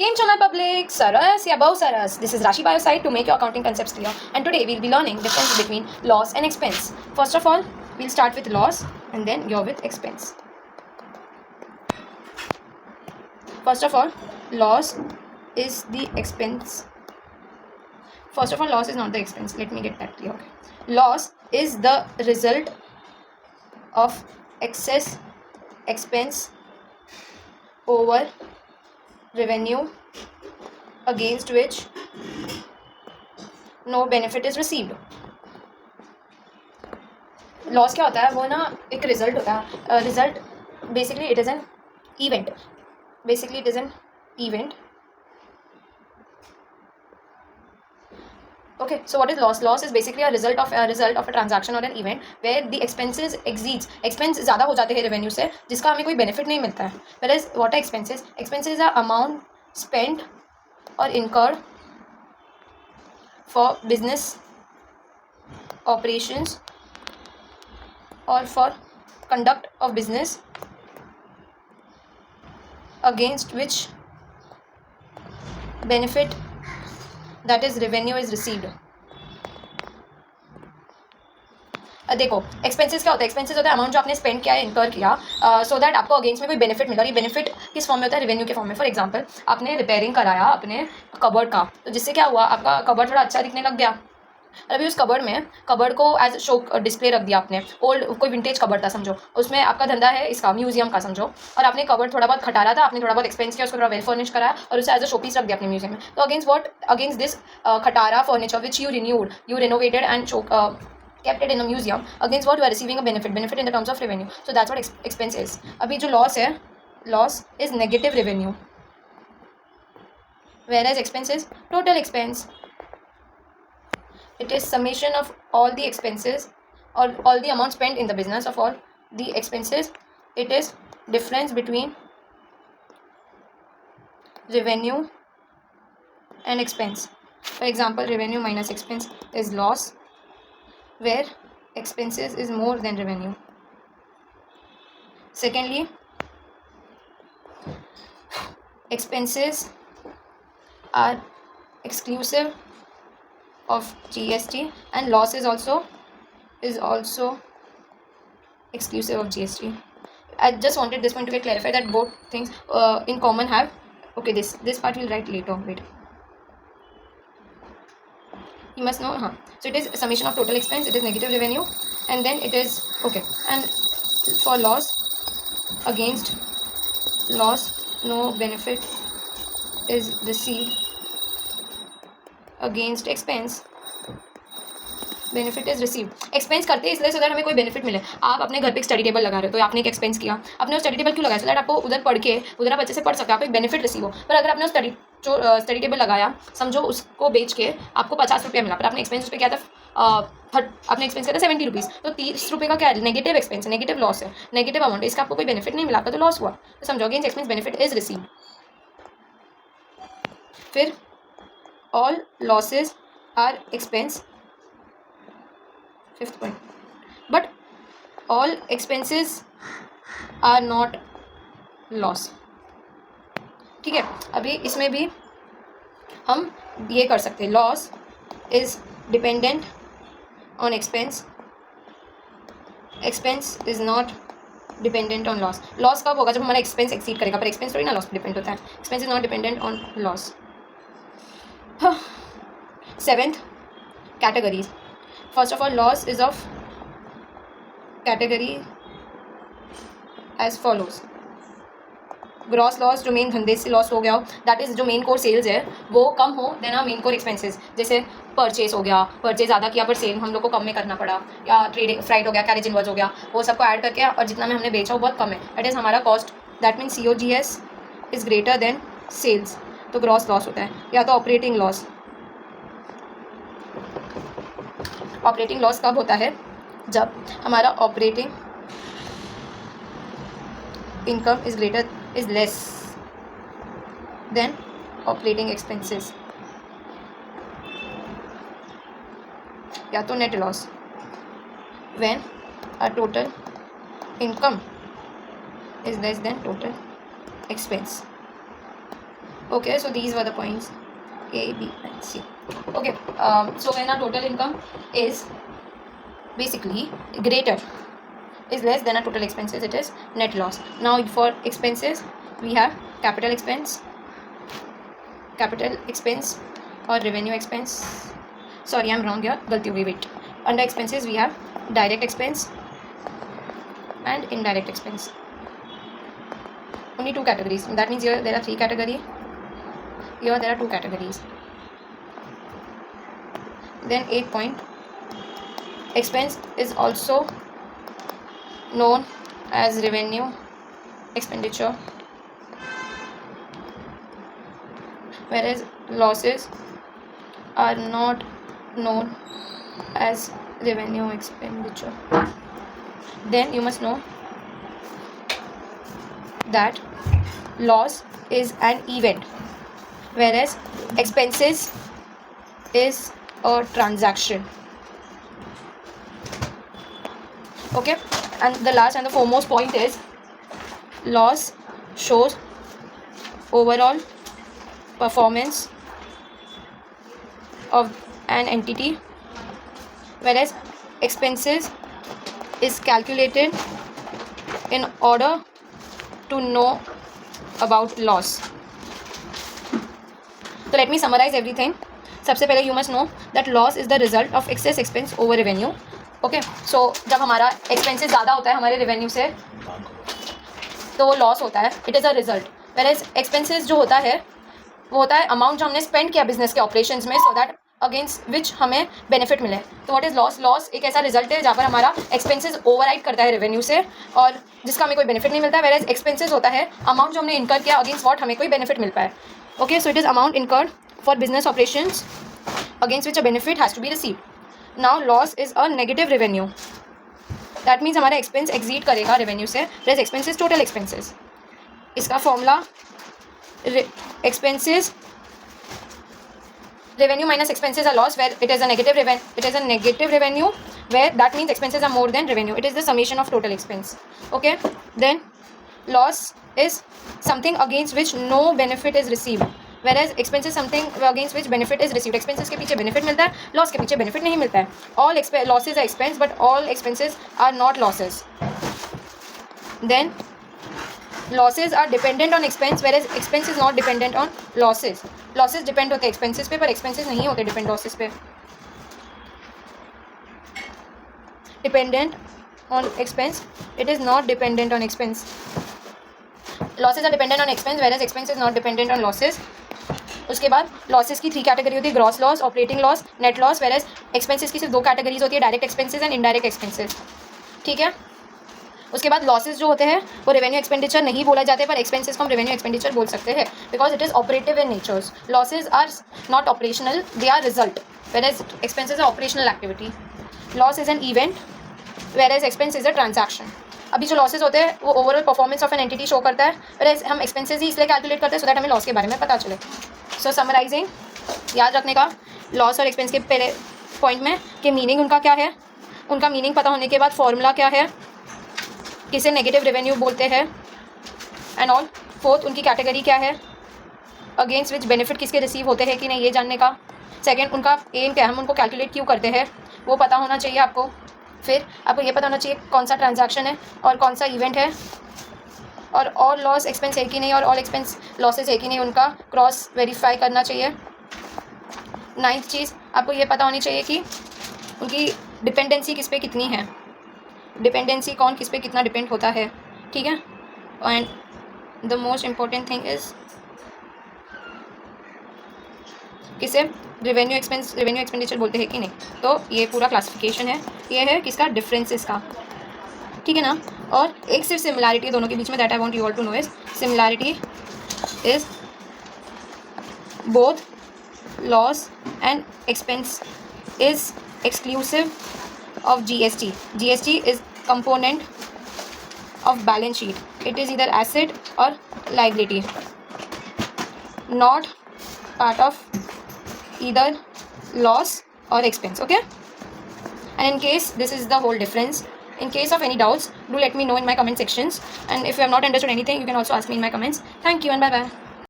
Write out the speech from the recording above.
Came to my public, Saras, yeah, above Saras. This is Rashi Biosite to make your accounting concepts clear. And today we'll be learning difference between loss and expense. First of all, we'll start with loss and then you're with expense. First of all, loss is the expense. First of all, loss is not the expense. Let me get that clear. Okay. Loss is the result of excess expense over revenue against which no benefit is received. Loss क्या होता है, वो ना एक result होता है. Result basically it is an event. Basically it is an event. Okay, so what is loss? Loss is basically a result of a transaction or an event where the expenses exceeds. Expense ज़्यादा हो जाते हैं revenue से, जिसका हमें कोई benefit नहीं मिलता है. Whereas what are expenses? Expenses are amount spent or incurred for business operations or for conduct of business against which benefit, that is revenue, is received. देखो एक्सपेंसेस क्या होता है. एक्सपेंसेस होता है अमाउंट जो आपने स्पेंड किया है, इनकर किया, सो दैट आपको अगेंस्ट में कोई बेनिफिट मिला. और ये बेनिफिट किस फॉर्म में होता है? रेवेन्यू के फॉर्म में. फॉर एग्जांपल, आपने रिपेयरिंग कराया अपने कबर्ड का, तो जिससे क्या हुआ, आपका कबर्ड थोड़ा अच्छा दिखने लग गया. और अभी उस कबर्ड को एज शो डिस्प्ले रख दिया आपने. ओल्ड कोई विंटेज कबर्ड था समझो, उसमें आपका धंधा है इसका म्यूजियम का समझो, और आपने कबर्ड थोड़ा बहुत खटारा था, आपने थोड़ा बहुत एक्सपेंस किया, उसको थोड़ा वेल फर्निश कराया और उसे एज अ शोपीस रख दिया अपने म्यूजियम में. तो अगेंस्ट दिस खटारा furniture which you renovated and kept it in a museum, against what you are receiving a benefit in the terms of revenue. So that's what expense is. अभी जो loss है, loss is negative revenue, whereas expense is total expense. It is summation of all the expenses or all the amount spent in the business of all the expenses. It is difference between revenue and expense. For example, revenue minus expense is loss, where expenses is more than revenue. Secondly, expenses are exclusive of GST and loss is also exclusive of GST. I just wanted this point to get clarified that both things in common have. Okay, this part we'll write later. Wait. You must know, so it is summation of total expense, it is negative revenue, and then it is okay. And for loss, against loss no benefit is received, against expense benefit is receive. Expense करते हैं इसलिए so that हमें कोई benefit मिले. आप अपने घर पे एक स्टडी टेबल लगा रहे हो, तो आपने एक एक्सपेंस किया. आपने वो स्टडी टेबल क्यों लगाया? सो दैट आपको उधर पढ़ के उधर आप अच्छे से पढ़ सकते हो, आपको एक बेनिफिट रिसीव हो. पर अगर आपने स्टडी टेबल लगाया, समझो उसको बेच के आपको 50 रुपया मिला, पर आपने एक्सपेंस उस पर क्या था, आपने एक्सपेंस किया था 70 रुपीज़, तो 30 रुपये का क्या है? नेगेटिव एक्सपेंस है, नेगेटिव लॉस है, नेगेटिव अमाउंट. इसका आपको कोई बेनिफिट नहीं मिला, आपका तो लॉस हुआ. तो समझो against expense benefit is receive. फिर all losses are expense. Fifth point, but all expenses are not loss. ठीक है, अभी इसमें भी हम ये कर सकते हैं. Loss is dependent on expense, expense is not dependent on loss. Loss कब होगा? जब हमारा एक्सपेंस एक्सीड करेगा, पर एक्सपेंस थोड़ी ना लॉस पर डिपेंड होता है. Expense is not dependent on loss. 7th categories. First of all, loss is of category as follows. Gross loss, जो मेन धंधे से लॉस हो गया हो, दैट इज जो मेन कोर सेल्स है वो कम हो देन आ मेन कोर एक्सपेंसेस. जैसे परचेज हो गया, परचेज ज़्यादा किया पर सेल हम लोग को कम में करना पड़ा, या ट्रेड फ्राइट हो गया, कैरेज इनवर्स हो गया, वो सबको ऐड करके और जितना में हमने बेचा वो बहुत कम है, दैट इज़ हमारा cost. That mean COGS is greater than sales, तो ग्रॉस लॉस होता है. या तो ऑपरेटिंग लॉस. ऑपरेटिंग लॉस कब होता है? जब हमारा operating income is less than operating expenses. या तो net loss, when a total income is less than total expense. Okay, so these were the points A, B and C. Okay, so when our total income is basically greater is less than our total expenses, it is net loss. Now for expenses we have capital expense or revenue expense. Sorry, I'm wrong here, galti ho gayi, wait. Under expenses we have direct expense and indirect expense. Only two categories. That means here there are three categories. Here there are two categories. Then 8 point. Expense is also known as revenue expenditure, whereas losses are not known as revenue expenditure. Then you must know that loss is an event, whereas expenses is a transaction. Okay, and the last and the foremost point is loss shows overall performance of an entity, whereas expenses is calculated in order to know about loss. So let me summarize everything. सबसे पहले you must know that loss is the result of excess expense over revenue. Okay, so जब हमारा expenses ज़्यादा होता है हमारे revenue से तो वो loss होता है, it is a result. whereas expenses जो होता है वो होता है amount जो हमने spend किया business के operations में, so that अगेंस्ट विच हमें बेनिफिट मिले. तो व्हाट इज़ लॉस? लॉस एक ऐसा रिजल्ट है जहाँ पर हमारा एक्सपेंसेस ओवरराइड करता है रेवेन्यू से और जिसका हमें कोई बेनिफिट नहीं मिलता है. वेयर एक्सपेंसेस होता है अमाउंट जो हमने इनकर किया अगेंस्ट व्हाट हमें कोई बेनिफिट मिल पाए. Okay, so it is amount incurred for business operations against which a benefit has to be received. Now loss is a negative revenue. That means हमारा एक्सपेंस एक्सीड करेगा रेवेन्यू से. Where expenses total expenses. इसका formula expenses revenue minus expenses are loss, where it is a negative revenue, where that means expenses are more than revenue. It is the summation of total expense. Okay, then loss is something against which no benefit is received, whereas expense is something against which benefit is received. expenses के पीछे benefit मिलता है, loss के पीछे benefit नहीं मिलता है. all losses are expense but all expenses are not losses. Then losses are dependent on expense, whereas expense is not dependent on losses. losses depend होते हैं expenses पे, पर expenses नहीं होते depend losses पे. dependent on expense, it is not dependent on expense. losses are dependent on expense, whereas expense is not dependent on losses. उसके बाद losses की 3 कैटेगरी होती है, gross loss, operating loss, net loss. Whereas expenses की सिर्फ 2 categories होती है, direct expenses and indirect expenses. ठीक है. उसके बाद लॉसेस जो होते हैं वो रेवेन्यू एक्सपेंडिचर नहीं बोला जाते, पर एक्सपेंसेस को हम रेवेन्यू एक्सपेंडिचर बोल सकते हैं because it is operative in natures. Losses are not operational, they are result, whereas expenses are operational activity. Loss is an event, whereas expense is a transaction. अभी जो लॉसेज होते हैं वो overall performance of an entity show करता है, वेरेज हम expenses ही इसलिए calculate करते हैं सो दैट हमें लॉस के बारे में पता चले. सो समराइजिंग, याद रखने का लॉस और एक्सपेंस के पहले पॉइंट में कि मीनिंग उनका क्या है, उनका मीनिंग पता होने के बाद फॉर्मूला क्या है, किसे नेगेटिव रेवेन्यू बोलते हैं एंड ऑल. फोर्थ, उनकी कैटेगरी क्या है, अगेंस्ट विच बेनिफिट किसके रिसीव होते हैं कि नहीं ये जानने का. सेकंड, उनका एम क्या है, हम उनको कैलकुलेट क्यों करते हैं वो पता होना चाहिए आपको. फिर आपको ये पता होना चाहिए कौन सा ट्रांजैक्शन है और कौन सा इवेंट है, और ऑल लॉस एक्सपेंस है कि नहीं और ऑल एक्सपेंस लॉसेज है कि नहीं, उनका क्रॉस वेरीफाई करना चाहिए. 9th चीज़, आपको ये पता होनी चाहिए कि उनकी डिपेंडेंसी किस पे कितनी है, डिपेंडेंसी कौन किस पे कितना डिपेंड होता है. ठीक है. And the most important thing is किसे रेवेन्यू एक्सपेंडिचर बोलते हैं कि नहीं. तो ये पूरा क्लासिफिकेशन है, ये है किसका, डिफरेंसेस का. ठीक है ना. और एक सिर्फ सिमिलैरिटी दोनों के बीच में, that I want you all to know is similarity is both loss and expense is exclusive of GST. GST is component of balance sheet. It is either asset or liability, not part of either loss or expense. Okay, and in case this is the whole difference, in case of any doubts, do let me know in my comment sections, and if you have not understood anything you can also ask me in my comments. Thank you and bye bye.